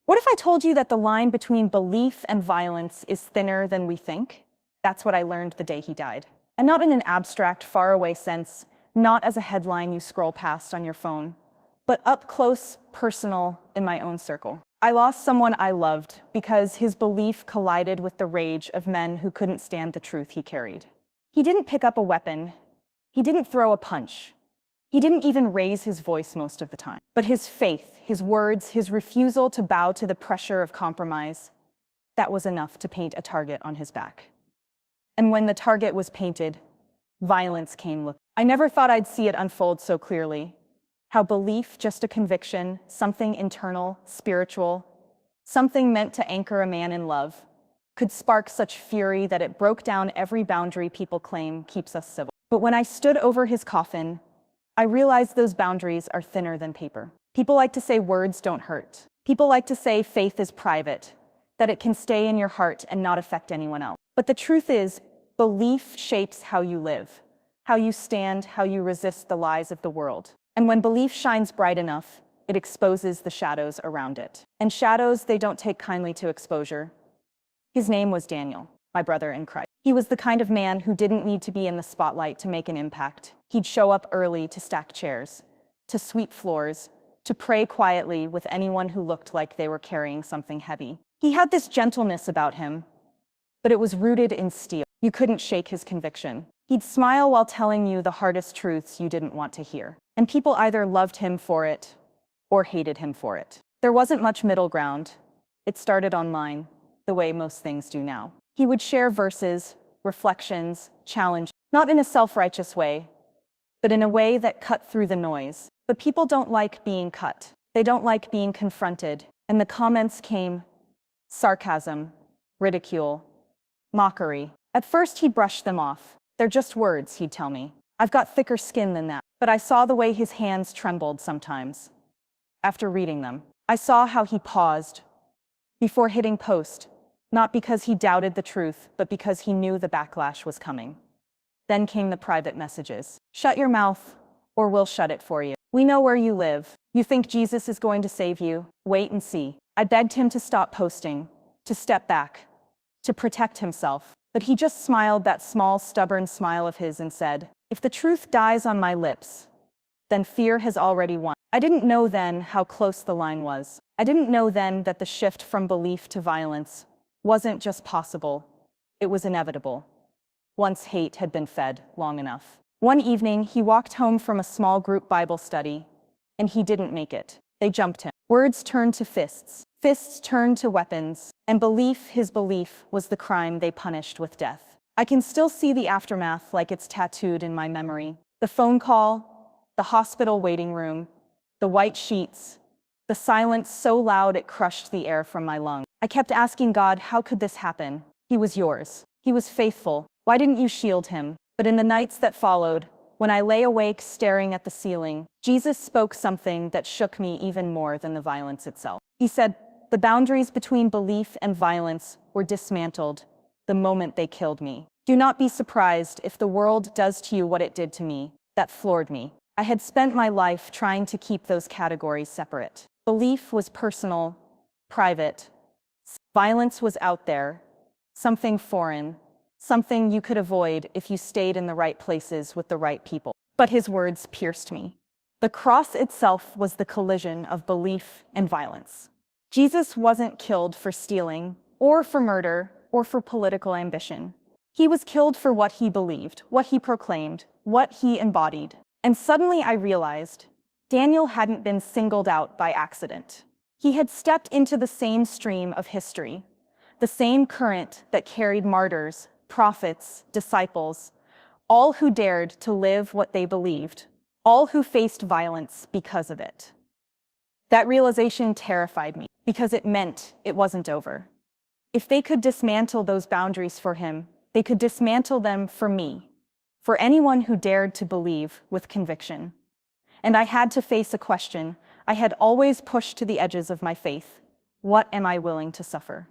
What if I told you that the line between belief and violence is thinner than we think? That's what I learned the day he died. And not in an abstract, faraway sense, not as a headline you scroll past on your phone, but up close, personal, in my own circle. I lost someone I loved because his belief collided with the rage of men who couldn't stand the truth he carried. He didn't pick up a weapon. He didn't throw a punch. He didn't even raise his voice most of the time. But his faith, his words, his refusal to bow to the pressure of compromise, that was enough to paint a target on his back. And when the target was painted, violence came. I never thought I'd see it unfold so clearly. How belief, just a conviction, something internal, spiritual, something meant to anchor a man in love, could spark such fury that it broke down every boundary people claim keeps us civil. But when I stood over his coffin, I realized those boundaries are thinner than paper. People like to say words don't hurt. People like to say faith is private, that it can stay in your heart and not affect anyone else. But the truth is, belief shapes how you live, how you stand, how you resist the lies of the world. And when belief shines bright enough, it exposes the shadows around it. And shadows, they don't take kindly to exposure. His name was Daniel, my brother in Christ. He was the kind of man who didn't need to be in the spotlight to make an impact. He'd show up early to stack chairs, to sweep floors, to pray quietly with anyone who looked like they were carrying something heavy. He had this gentleness about him, but it was rooted in steel. You couldn't shake his conviction. He'd smile while telling you the hardest truths you didn't want to hear. And people either loved him for it or hated him for it. There wasn't much middle ground. It started online, the way most things do now. He would share verses, reflections, challenge, not in a self-righteous way, but in a way that cut through the noise. But people don't like being cut. They don't like being confronted. And the comments came: sarcasm, ridicule, mockery. At first, he brushed them off. They're just words, he'd tell me. I've got thicker skin than that. But I saw the way his hands trembled sometimes. After reading them, I saw how he paused before hitting post, not because he doubted the truth, but because he knew the backlash was coming. Then came the private messages. Shut your mouth, or we'll shut it for you. We know where you live. You think Jesus is going to save you? Wait and see. I begged him to stop posting, to step back, to protect himself. But he just smiled that small, stubborn smile of his and said, if the truth dies on my lips, then fear has already won. I didn't know then how close the line was. I didn't know then that the shift from belief to violence wasn't just possible, it was inevitable, once hate had been fed long enough. One evening, he walked home from a small group Bible study, and he didn't make it. They jumped him. Words turned to fists. Fists turned to weapons, and belief, his belief, was the crime they punished with death. I can still see the aftermath like it's tattooed in my memory. The phone call, the hospital waiting room, the white sheets, the silence so loud it crushed the air from my lungs. I kept asking God, how could this happen? He was yours. He was faithful. Why didn't you shield him? But in the nights that followed, when I lay awake staring at the ceiling, Jesus spoke something that shook me even more than the violence itself. He said, the boundaries between belief and violence were dismantled the moment they killed me. Do not be surprised if the world does to you what it did to me. That floored me. I had spent my life trying to keep those categories separate. Belief was personal, private. Violence was out there, something foreign, something you could avoid if you stayed in the right places with the right people. But his words pierced me. The cross itself was the collision of belief and violence. Jesus wasn't killed for stealing, or for murder, or for political ambition. He was killed for what he believed, what he proclaimed, what he embodied. And suddenly I realized Daniel hadn't been singled out by accident. He had stepped into the same stream of history, the same current that carried martyrs, prophets, disciples, all who dared to live what they believed, all who faced violence because of it. That realization terrified me, because it meant it wasn't over. If they could dismantle those boundaries for him, they could dismantle them for me, for anyone who dared to believe with conviction. And I had to face a question I had always pushed to the edges of my faith. What am I willing to suffer?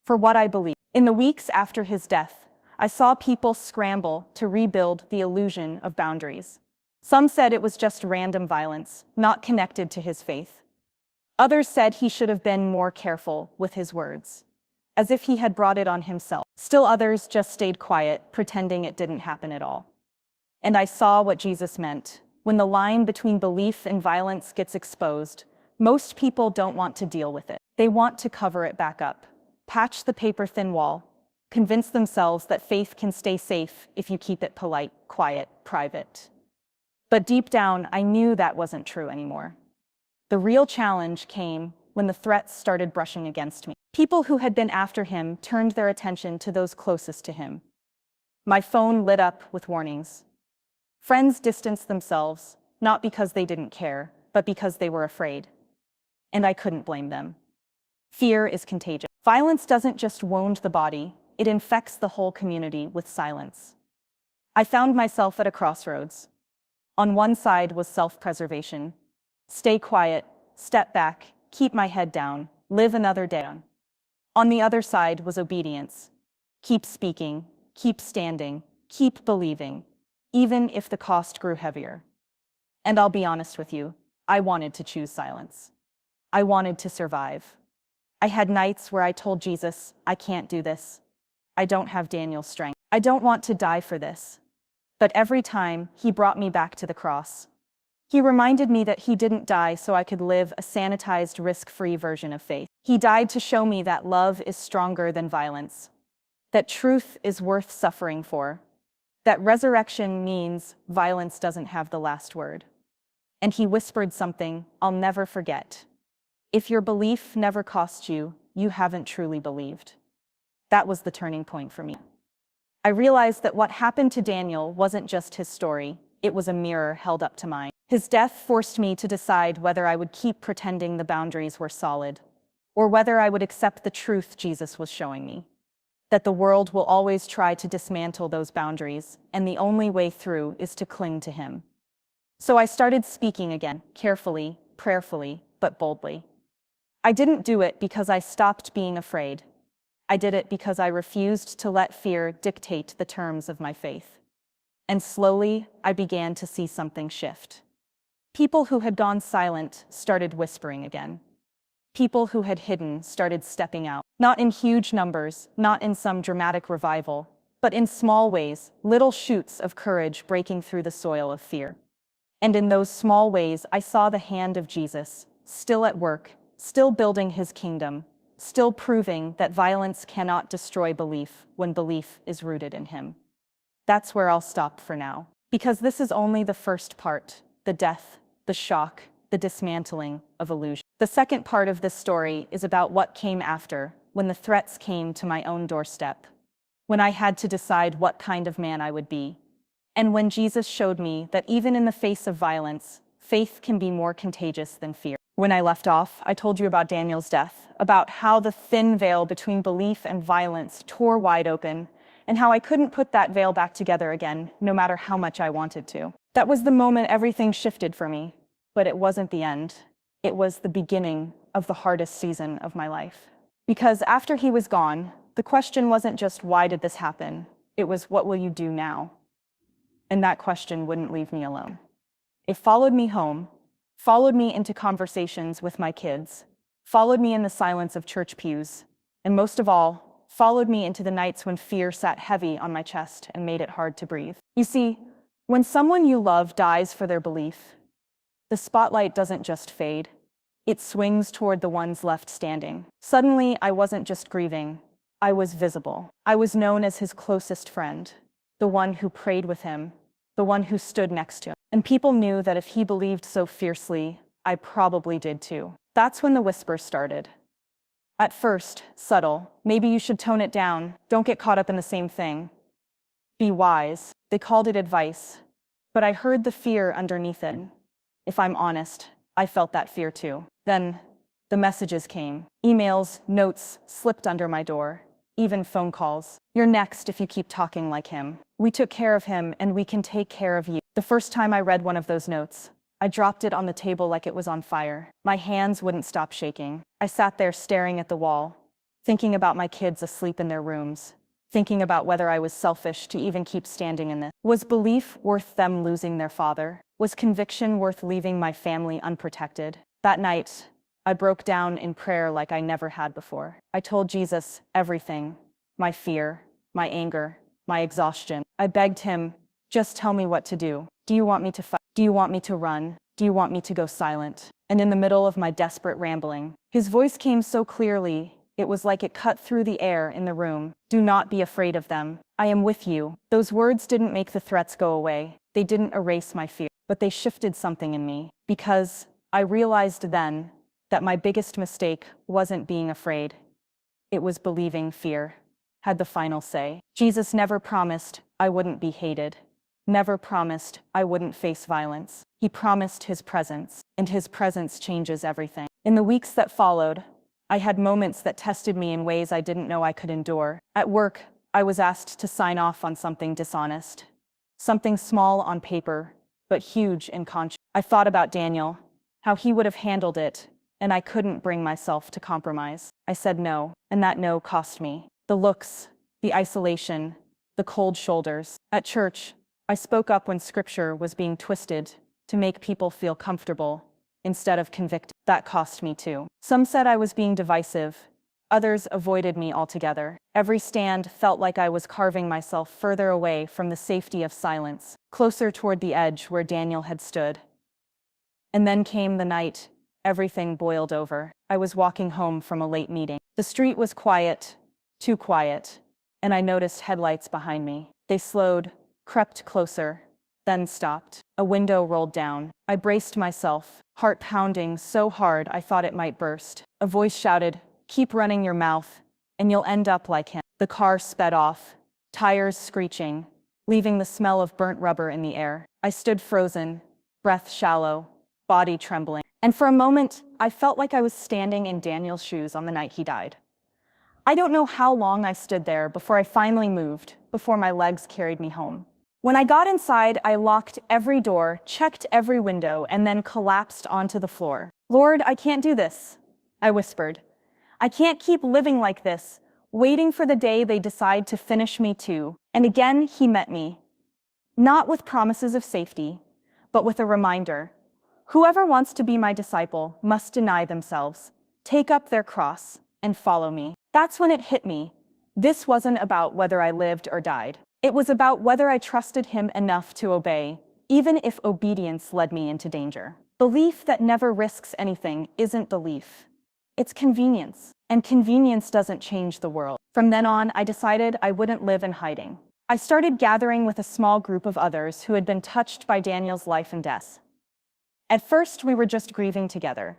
For what I believe. In the weeks after his death, I saw people scramble to rebuild the illusion of boundaries. Some said it was just random violence, not connected to his faith. Others said he should have been more careful with his words, as if he had brought it on himself. Still others just stayed quiet, pretending it didn't happen at all. And I saw what Jesus meant. When the line between belief and violence gets exposed, most people don't want to deal with it. They want to cover it back up, patch the paper-thin wall, convince themselves that faith can stay safe if you keep it polite, quiet, private. But deep down, I knew that wasn't true anymore. The real challenge came when the threats started brushing against me. People who had been after him turned their attention to those closest to him. My phone lit up with warnings. Friends distanced themselves, not because they didn't care, but because they were afraid. And I couldn't blame them. Fear is contagious. Violence doesn't just wound the body, it infects the whole community with silence. I found myself at a crossroads. On one side was self-preservation. Stay quiet, step back, keep my head down, live another day on. On the other side was obedience. Keep speaking, keep standing, keep believing, even if the cost grew heavier. And I'll be honest with you, I wanted to choose silence. I wanted to survive. I had nights where I told Jesus, I can't do this. I don't have Daniel's strength. I don't want to die for this. But every time, he brought me back to the cross. He reminded me that he didn't die so I could live a sanitized, risk-free version of faith. He died to show me that love is stronger than violence, that truth is worth suffering for, that resurrection means violence doesn't have the last word. And he whispered something I'll never forget. If your belief never cost you, you haven't truly believed. That was the turning point for me. I realized that what happened to Daniel wasn't just his story, it was a mirror held up to mine. His death forced me to decide whether I would keep pretending the boundaries were solid, or whether I would accept the truth Jesus was showing me. That the world will always try to dismantle those boundaries, and the only way through is to cling to him. So I started speaking again, carefully, prayerfully, but boldly. I didn't do it because I stopped being afraid. I did it because I refused to let fear dictate the terms of my faith. And slowly, I began to see something shift. People who had gone silent started whispering again. People who had hidden started stepping out. Not in huge numbers, not in some dramatic revival, but in small ways, little shoots of courage breaking through the soil of fear. And in those small ways, I saw the hand of Jesus, still at work, still building his kingdom, still proving that violence cannot destroy belief when belief is rooted in him. That's where I'll stop for now, because this is only the first part, the death, the shock, the dismantling of illusion. The second part of this story is about what came after, when the threats came to my own doorstep, when I had to decide what kind of man I would be, and when Jesus showed me that even in the face of violence, faith can be more contagious than fear. When I left off, I told you about Daniel's death, about how the thin veil between belief and violence tore wide open, and how I couldn't put that veil back together again, no matter how much I wanted to. That was the moment everything shifted for me, but it wasn't the end. It was the beginning of the hardest season of my life. Because after he was gone, the question wasn't just why did this happen? It was what will you do now? And that question wouldn't leave me alone. It followed me home, followed me into conversations with my kids, followed me in the silence of church pews, and most of all, followed me into the nights when fear sat heavy on my chest and made it hard to breathe. You see, when someone you love dies for their belief, the spotlight doesn't just fade, it swings toward the ones left standing. Suddenly, I wasn't just grieving, I was visible. I was known as his closest friend, the one who prayed with him, the one who stood next to him. And people knew that if he believed so fiercely, I probably did too. That's when the whispers started. At first, subtle, maybe you should tone it down, don't get caught up in the same thing. Be wise, they called it advice, but I heard the fear underneath it. If I'm honest, I felt that fear too. Then, the messages came. Emails, notes slipped under my door, even phone calls. You're next if you keep talking like him. We took care of him and we can take care of you. The first time I read one of those notes, I dropped it on the table like it was on fire. My hands wouldn't stop shaking. I sat there staring at the wall, thinking about my kids asleep in their rooms, thinking about whether I was selfish to even keep standing in this. Was belief worth them losing their father? Was conviction worth leaving my family unprotected? That night, I broke down in prayer like I never had before. I told Jesus everything, my fear, my anger, my exhaustion. I begged him, just tell me what to do. Do you want me to fight? Do you want me to run? Do you want me to go silent? And in the middle of my desperate rambling, his voice came so clearly, it was like it cut through the air in the room. Do not be afraid of them. I am with you. Those words didn't make the threats go away. They didn't erase my fear, but they shifted something in me. Because I realized then that my biggest mistake wasn't being afraid. It was believing fear had the final say. Jesus never promised I wouldn't be hated. Never promised I wouldn't face violence. He promised his presence, and his presence changes everything. In the weeks that followed, I had moments that tested me in ways I didn't know I could endure. At work, I was asked to sign off on something dishonest. Something small on paper, but huge in conscience. I thought about Daniel, how he would have handled it, and I couldn't bring myself to compromise. I said no, and that no cost me. The looks, the isolation, the cold shoulders. At church, I spoke up when scripture was being twisted to make people feel comfortable instead of convicted. That cost me too. Some said I was being divisive. Others avoided me altogether. Every stand felt like I was carving myself further away from the safety of silence, closer toward the edge where Daniel had stood. And then came the night. Everything boiled over. I was walking home from a late meeting. The street was quiet, too quiet, and I noticed headlights behind me. They slowed, crept closer, then stopped. A window rolled down. I braced myself, heart pounding so hard I thought it might burst. A voice shouted, "Keep running your mouth, and you'll end up like him." The car sped off, tires screeching, leaving the smell of burnt rubber in the air. I stood frozen, breath shallow, body trembling. And for a moment, I felt like I was standing in Daniel's shoes on the night he died. I don't know how long I stood there before I finally moved, before my legs carried me home. When I got inside, I locked every door, checked every window, and then collapsed onto the floor. "Lord, I can't do this," I whispered. "I can't keep living like this, waiting for the day they decide to finish me too." And again, he met me. Not with promises of safety, but with a reminder. Whoever wants to be my disciple must deny themselves, take up their cross, and follow me. That's when it hit me. This wasn't about whether I lived or died. It was about whether I trusted him enough to obey, even if obedience led me into danger. Belief that never risks anything isn't belief. It's convenience, and convenience doesn't change the world. From then on, I decided I wouldn't live in hiding. I started gathering with a small group of others who had been touched by Daniel's life and death. At first, we were just grieving together,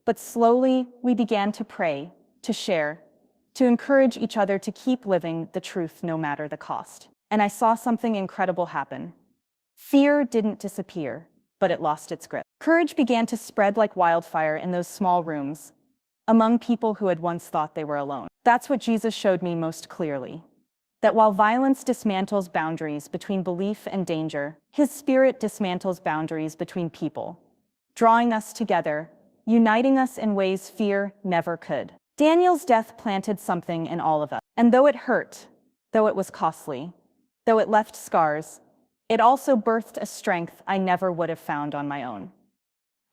but slowly we began to pray, to share, to encourage each other to keep living the truth no matter the cost. And I saw something incredible happen. Fear didn't disappear, but it lost its grip. Courage began to spread like wildfire in those small rooms, among people who had once thought they were alone. That's what Jesus showed me most clearly. That while violence dismantles boundaries between belief and danger, his spirit dismantles boundaries between people, drawing us together, uniting us in ways fear never could. Daniel's death planted something in all of us. And though it hurt, though it was costly, though it left scars, it also birthed a strength I never would have found on my own.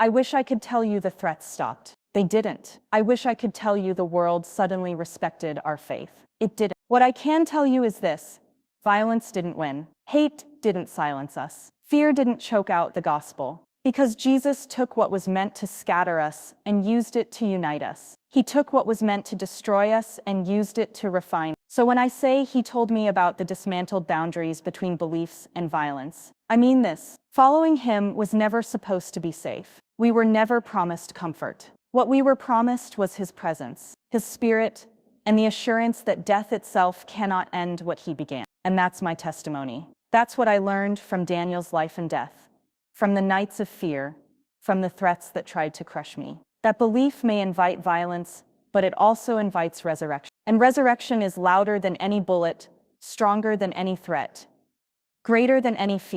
I wish I could tell you the threats stopped. They didn't. I wish I could tell you the world suddenly respected our faith. It didn't. What I can tell you is this: violence didn't win. Hate didn't silence us. Fear didn't choke out the gospel. Because Jesus took what was meant to scatter us and used it to unite us. He took what was meant to destroy us and used it to refine. So when I say he told me about the dismantled boundaries between beliefs and violence, I mean this. Following him was never supposed to be safe. We were never promised comfort. What we were promised was his presence, his spirit, and the assurance that death itself cannot end what he began. And that's my testimony. That's what I learned from Daniel's life and death. From the nights of fear, from the threats that tried to crush me. That belief may invite violence, but it also invites resurrection. And resurrection is louder than any bullet, stronger than any threat, greater than any fear.